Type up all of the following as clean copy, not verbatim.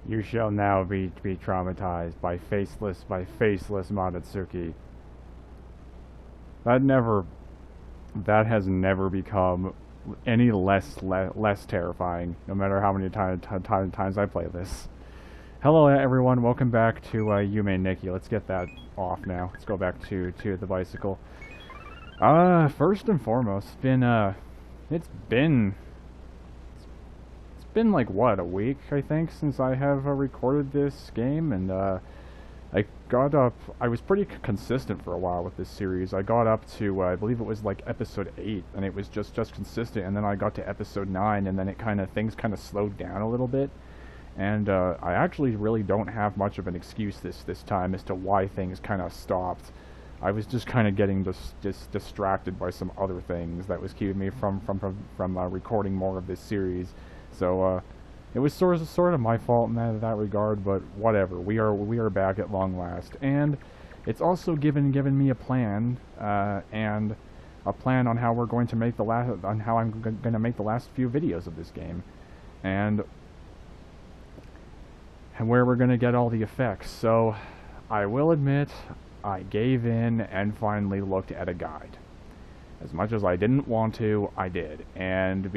You shall now be traumatized by faceless Madatsuki. That never that has never become any less terrifying, no matter how many times I play this. Hello everyone, welcome back to Yume and Nikki. Let's get that off now. Let's go back to the bicycle. First and foremost, it's been like what, a week I think since I have recorded this game, and I got up. I was pretty consistent for a while with this series. I got up to I believe it was like episode 8, and it was just consistent. And then I got to episode 9, and then things kind of slowed down a little bit. And I actually really don't have much of an excuse this time as to why things kind of stopped. I was just kind of getting distracted by some other things that was keeping me from recording more of this series. So it was sort of my fault in that regard, but whatever. We are back at long last, and it's also given me a plan, and a plan on how we're going to make how I'm going to make the last few videos of this game, and where we're going to get all the effects. So I will admit I gave in and finally looked at a guide. As much as I didn't want to, I did, and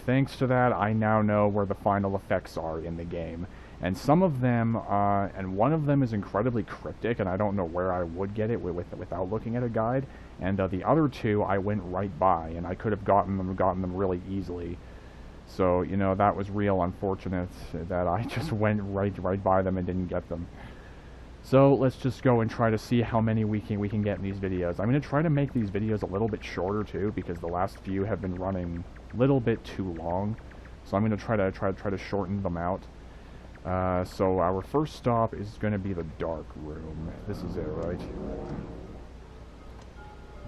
thanks to that, I now know where the final effects are in the game. And some of them, and one of them is incredibly cryptic, and I don't know where I would get it without looking at a guide. And the other two, I went right by, and I could have gotten them really easily. So you know, that was real unfortunate that I just went right by them and didn't get them. So let's just go and try to see how many we can get in these videos. I'm going to try to make these videos a little bit shorter too, because the last few have been running a little bit too long. So I'm going to try to shorten them out. So our first stop is going to be the dark room. This is it, right?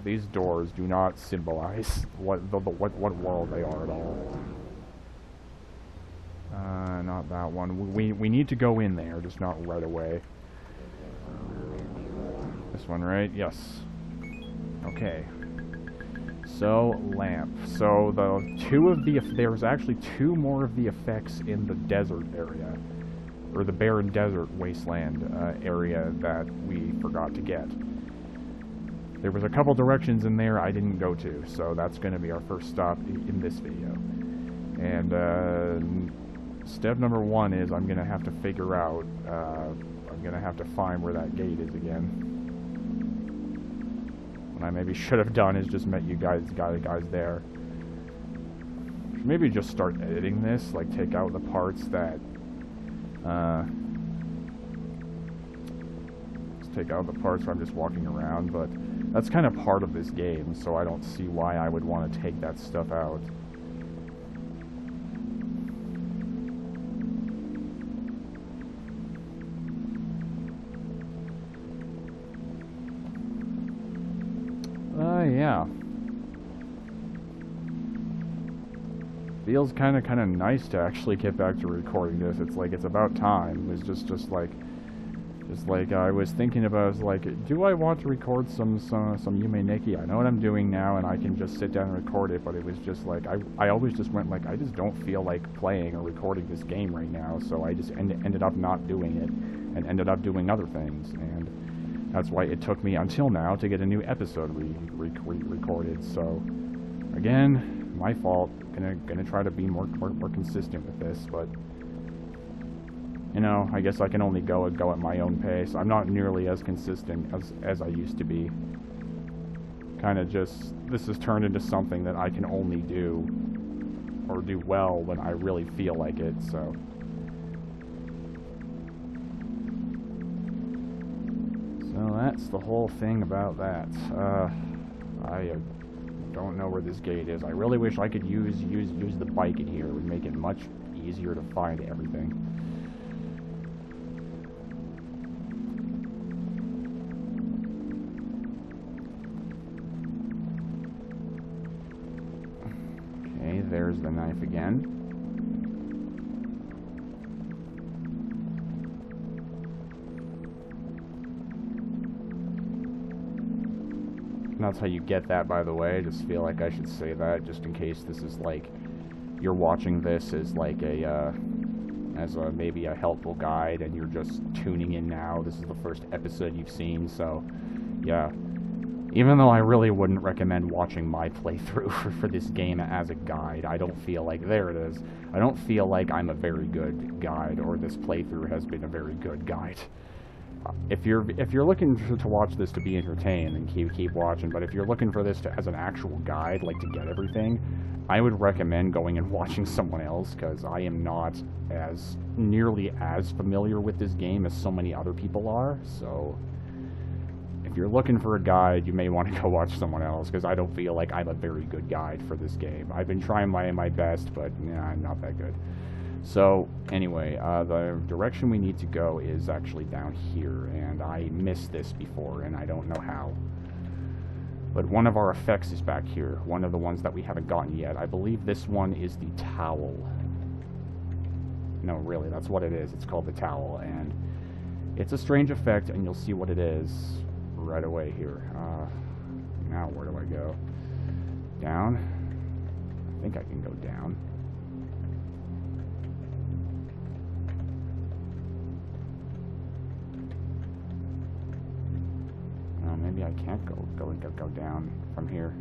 These doors do not symbolize what world they are at all. Not that one. We need to go in there, just not right away. This one, right? Yes. Okay. So, lamp. So, there's actually two more of the effects in the desert area, or the barren desert wasteland area that we forgot to get. There was a couple directions in there I didn't go to, so that's going to be our first stop in this video. And, step number 1 is I'm going to have to figure out, I'm going to have to find where that gate is again. What I maybe should have done is just met you guys there. Maybe just start editing this, like take out the parts that, just take out the parts where I'm just walking around, but that's kind of part of this game, so I don't see why I would want to take that stuff out. Yeah. Feels kind of nice to actually get back to recording this. It's like it's about time. It's just like I was thinking about. I was like, do I want to record some Yume Nikki? I know what I'm doing now, and I can just sit down and record it. But it was just like I always just went like I just don't feel like playing or recording this game right now. So I just ended up not doing it, and ended up doing other things. And that's why it took me until now to get a new episode recorded. So, again, my fault. Gonna try to be more consistent with this, but you know, I guess I can only go at my own pace. I'm not nearly as consistent as I used to be. This has turned into something that I can only do or do well when I really feel like it. So. So that's the whole thing about that. I don't know where this gate is. I really wish I could use the bike in here. It would make it much easier to find everything. Okay, there's the knife again. That's how you get that, by the way. I just feel like I should say that, just in case this is like, you're watching this as like a, as a maybe a helpful guide and you're just tuning in now. This is the first episode you've seen, so yeah. Even though I really wouldn't recommend watching my playthrough for this game as a guide, I don't feel like, there it is, I don't feel like I'm a very good guide, or this playthrough has been a very good guide. If you're looking to watch this to be entertained, then keep watching, but if you're looking for this as an actual guide, like to get everything, I would recommend going and watching someone else, because I am not nearly as familiar with this game as so many other people are, so if you're looking for a guide, you may want to go watch someone else, because I don't feel like I'm a very good guide for this game. I've been trying my best, but nah, I'm not that good. So, anyway, the direction we need to go is actually down here, and I missed this before, and I don't know how. But one of our effects is back here, one of the ones that we haven't gotten yet. I believe this one is the towel. No, really, that's what it is. It's called the towel, and it's a strange effect, and you'll see what it is right away here. Now where do I go? Down? I think I can go down. Oh, maybe I can't go down from here.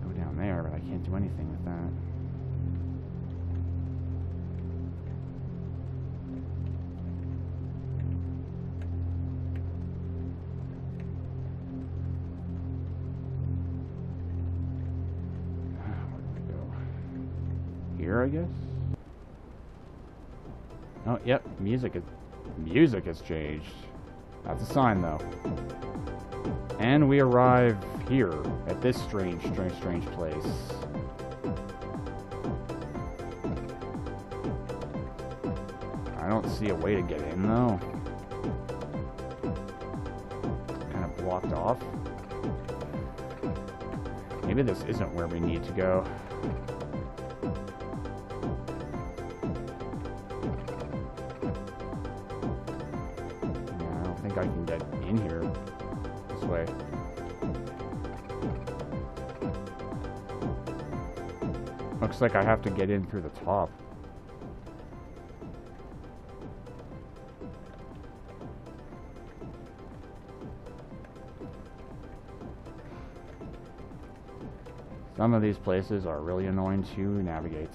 Go down there, but I can't do anything with that. Here, I guess? Oh, yep, music has changed. That's a sign, though. And we arrive here, at this strange place. I don't see a way to get in, though. Kind of blocked off. Maybe this isn't where we need to go. I can get in here this way. Looks like I have to get in through the top. Some of these places are really annoying to navigate.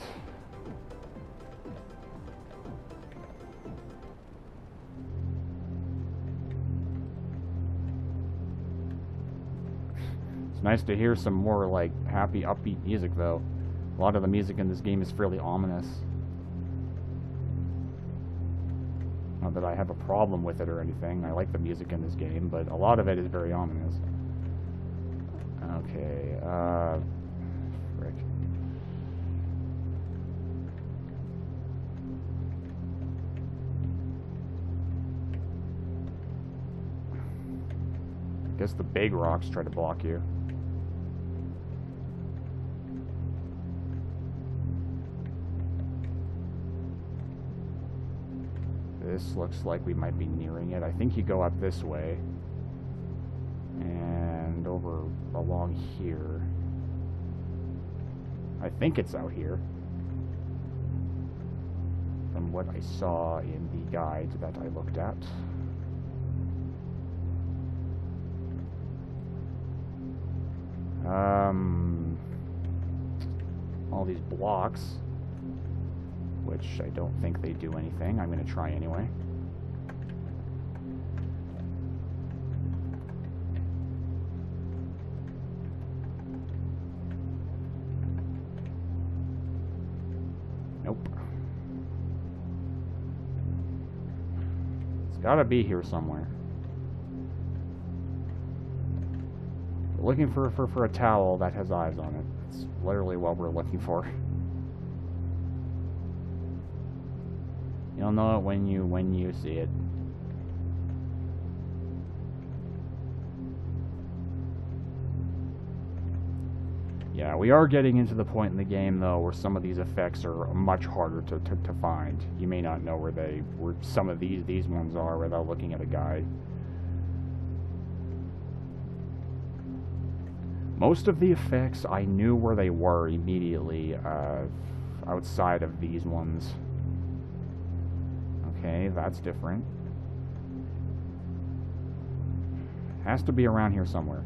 It's nice to hear some more, like, happy, upbeat music, though. A lot of the music in this game is fairly ominous. Not that I have a problem with it or anything. I like the music in this game, but a lot of it is very ominous. Okay, frick. I guess the big rocks try to block you. This looks like we might be nearing it. I think you go up this way and over along here. I think it's out here from what I saw in the guide that I looked at. All these blocks, which I don't think they do anything. I'm going to try anyway. Nope. It's got to be here somewhere. We're looking for a towel that has eyes on it. It's literally what we're looking for. You'll know it when you see it. Yeah, we are getting into the point in the game, though, where some of these effects are much harder to find. You may not know where some of these ones are without looking at a guide. Most of the effects, I knew where they were immediately, outside of these ones. Okay, that's different. Has to be around here somewhere.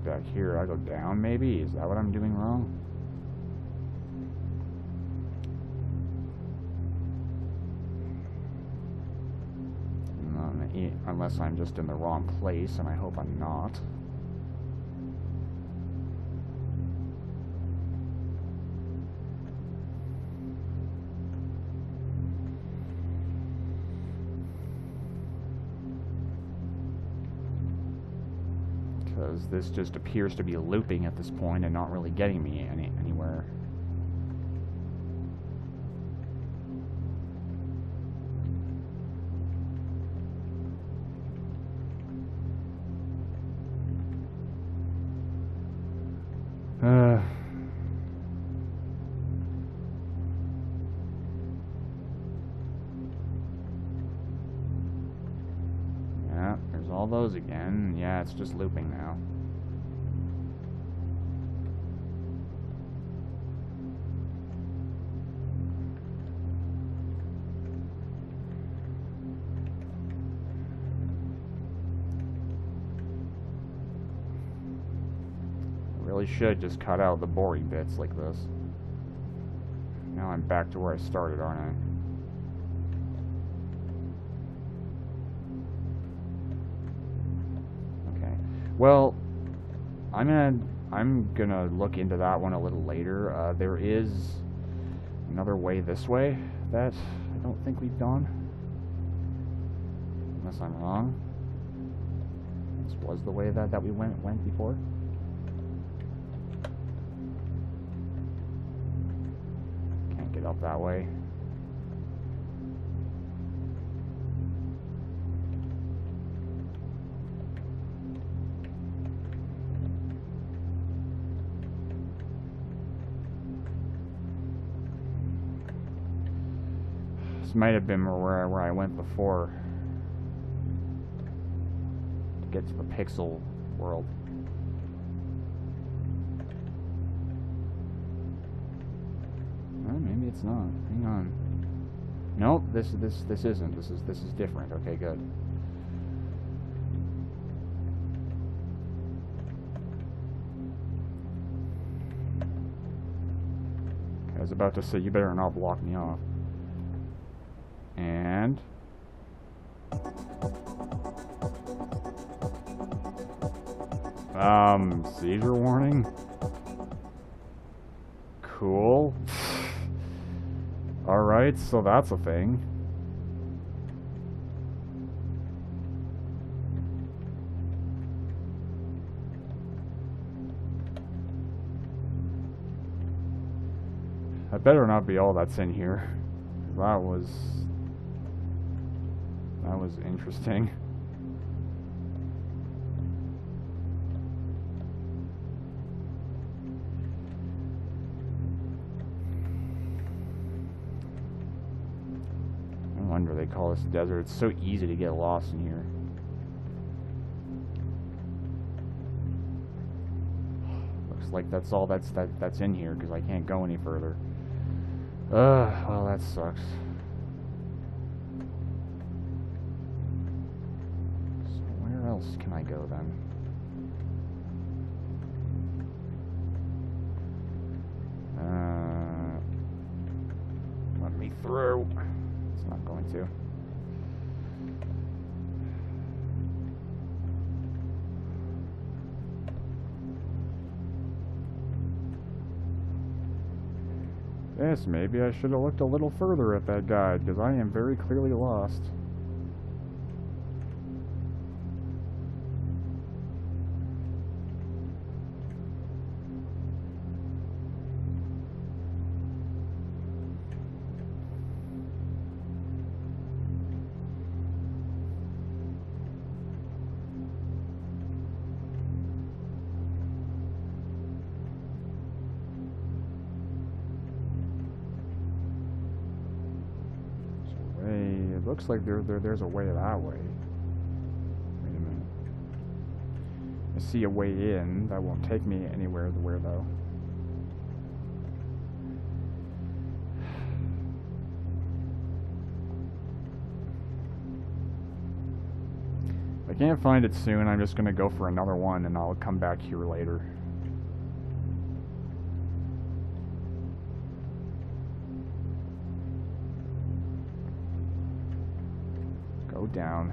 Back here, I go down maybe? Is that what I'm doing wrong? Unless I'm just in the wrong place, and I hope I'm not. Because this just appears to be looping at this point and not really getting me anywhere. Yeah, there's all those again. Yeah, it's just looping now. Really should just cut out the boring bits like this. Now I'm back to where I started, aren't I? Okay. Well, I'm gonna look into that one a little later. There is another way this way that I don't think we've done. Unless I'm wrong. This was the way that we went before. Up that way. This might have been where I went before to get to the pixel world. Maybe it's not. Hang on. Nope, this isn't. This is different. Okay, good. I was about to say, you better not block me off. And seizure warning. Cool. Alright, so that's a thing. That better not be all that's in here. That was interesting. No wonder they call this a desert. It's so easy to get lost in here. Looks like that's all that's in here because I can't go any further. Well, that sucks. So where else can I go then? Let me through. It's not going to. Yes, maybe I should have looked a little further at that guide, because I am very clearly lost. looks like there's a way that way. Wait a minute. I see a way in that won't take me anywhere though. If I can't find it soon, I'm just gonna go for another one and I'll come back here later. Go down.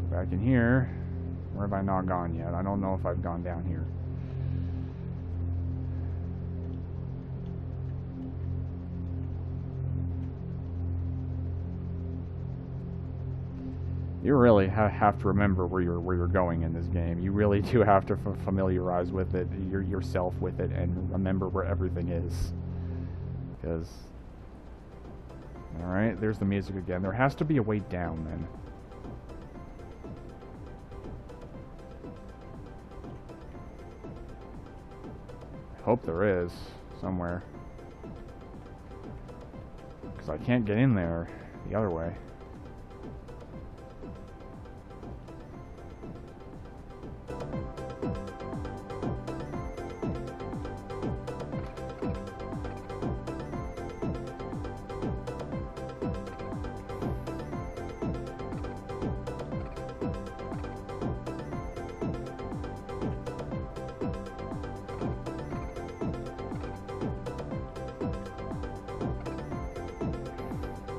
Back in here. Where have I not gone yet? I don't know if I've gone down here. You really have to remember where you're going in this game. You really do have to familiarize with it, yourself with it, and remember where everything is. Because, all right, there's the music again. There has to be a way down then. I hope there is somewhere, because I can't get in there the other way.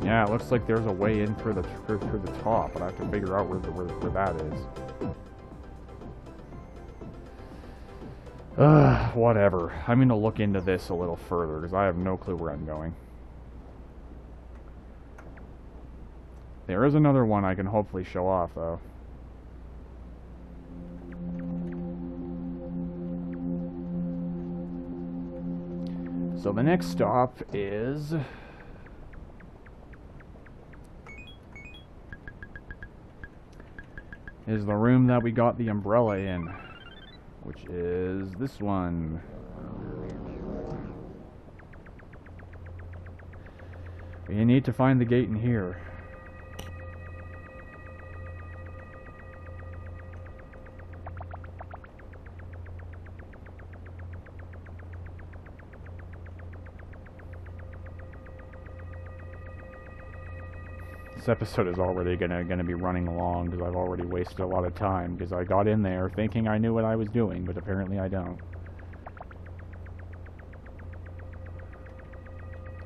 Yeah, it looks like there's a way in through the top, but I have to figure out where that is. Whatever. I'm gonna look into this a little further because I have no clue where I'm going. There is another one I can hopefully show off, though. So the next stop is the room that we got the umbrella in, which is this one. You need to find the gate in here. This episode is already gonna be running along because I've already wasted a lot of time because I got in there thinking I knew what I was doing, but apparently I don't.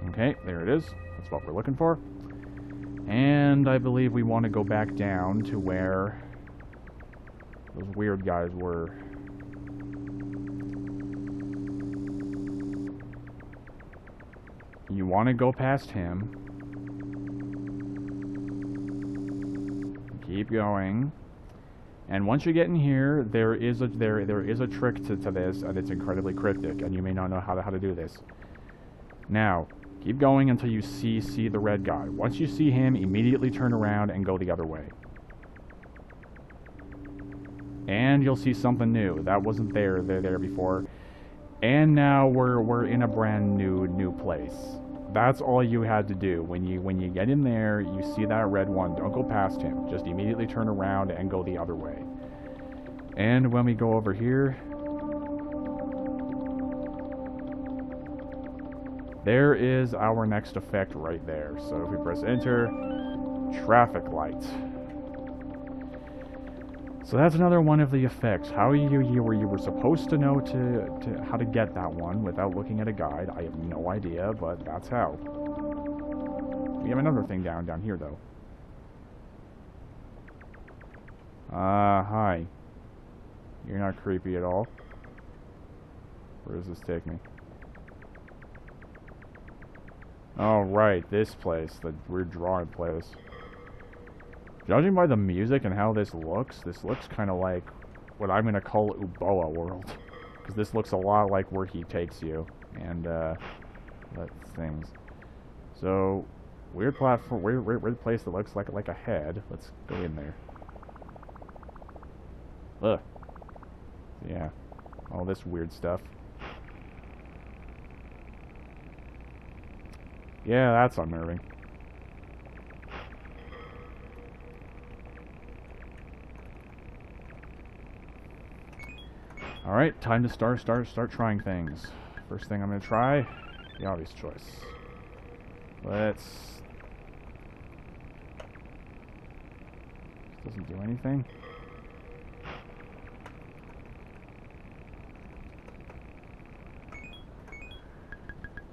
Okay, there it is. That's what we're looking for. And I believe we want to go back down to where those weird guys were. You want to go past him. Keep going, and once you get in here, there is a trick to this, and it's incredibly cryptic, and you may not know how to do this. Now, keep going until you see the red guy. Once you see him, immediately turn around and go the other way, and you'll see something new that wasn't there before. And now we're in a brand new place. That's all you had to do. When you get in there, you see that red one, don't go past him. Just immediately turn around and go the other way. And when we go over here, there is our next effect right there. So if we press enter, traffic lights. So that's another one of the effects. How you were supposed to know to how to get that one without looking at a guide, I have no idea, but that's how. We have another thing down here though. Hi. You're not creepy at all. Where does this take me? Oh right, this place, the weird drawing place. Judging by the music and how this looks kind of like what I'm going to call Uboa World. Because this looks a lot like where he takes you. And, let's things. So, weird platform, weird place that looks like a head. Let's go in there. Ugh. Yeah, all this weird stuff. Yeah, that's unnerving. Alright, time to start trying things. First thing I'm gonna try, the obvious choice. Let's... This doesn't do anything.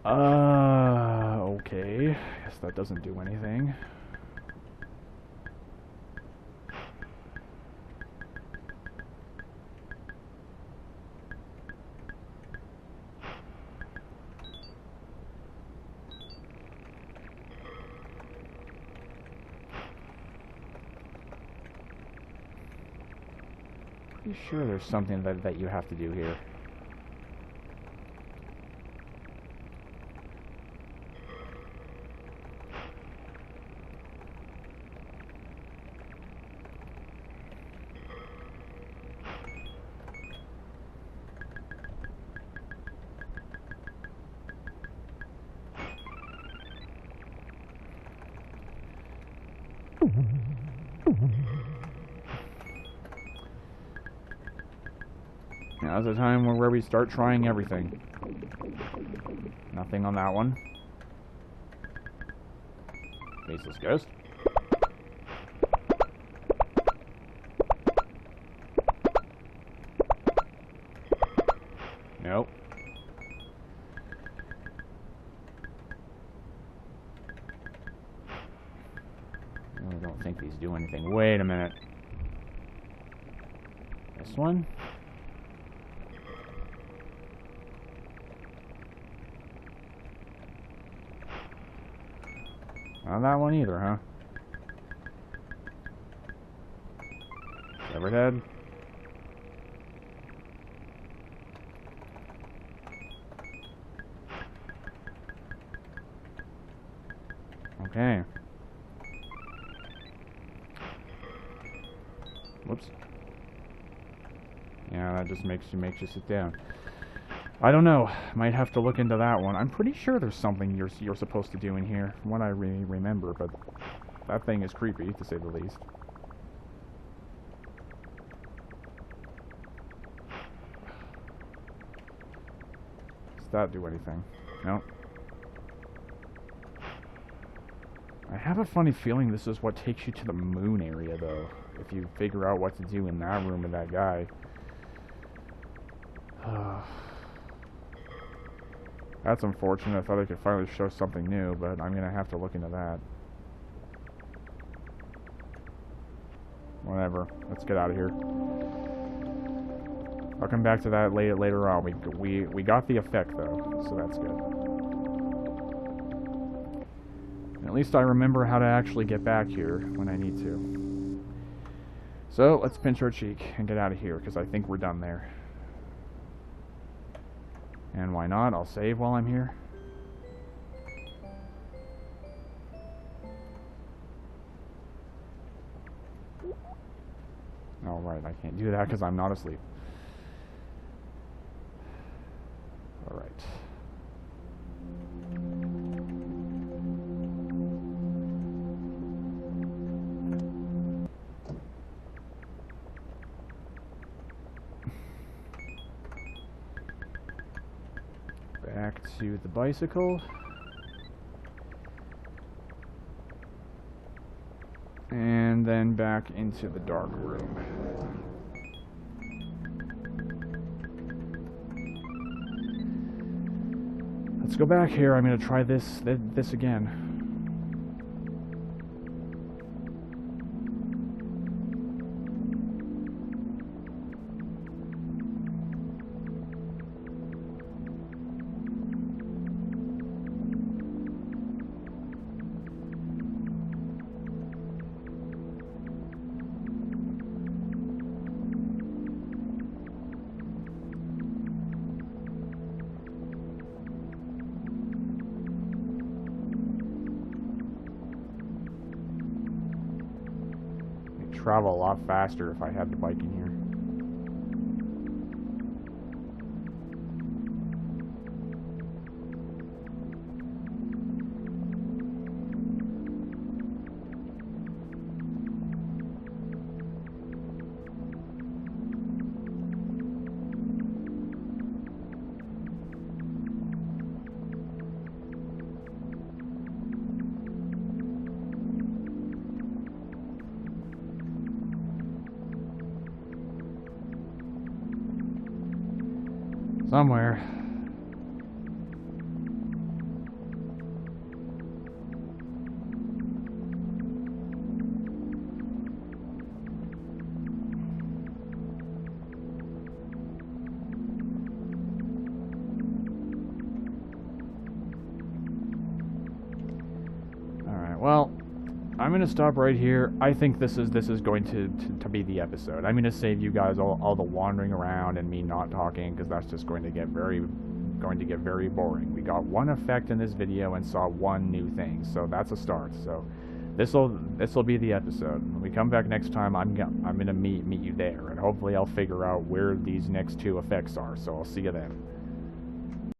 Okay. Guess that doesn't do anything. Pretty sure there's something that you have to do here. Now's the time where we start trying everything. Nothing on that one. Faceless ghost. Nope. I don't think these do anything. Wait a minute. This one? Not that one either, huh? Severed head. Okay. Whoops. Yeah, that just makes you sit down. I don't know. Might have to look into that one. I'm pretty sure there's something you're supposed to do in here, from what I remember, but that thing is creepy, to say the least. Does that do anything? Nope. I have a funny feeling this is what takes you to the moon area, though, if you figure out what to do in that room with that guy. That's unfortunate. I thought I could finally show something new, but I'm going to have to look into that. Whatever. Let's get out of here. I'll come back to that later on. We got the effect, though, so that's good. And at least I remember how to actually get back here when I need to. So, let's pinch our cheek and get out of here, because I think we're done there. And why not? I'll save while I'm here. Alright, I can't do that because I'm not asleep. Alright. Back to the bicycle. And then back into the dark room. Let's go back here. I'm going to try this again. travel a lot faster if I had the bike in here. Somewhere. Alright, well, I'm gonna stop right here. I think this is going to be the episode. I'm gonna save you guys all the wandering around and me not talking, because that's just going to get very boring. We got one effect in this video and saw one new thing, so that's a start. So this'll be the episode. When we come back next time, I'm gonna meet you there, and hopefully I'll figure out where these next two effects are. So I'll see you then.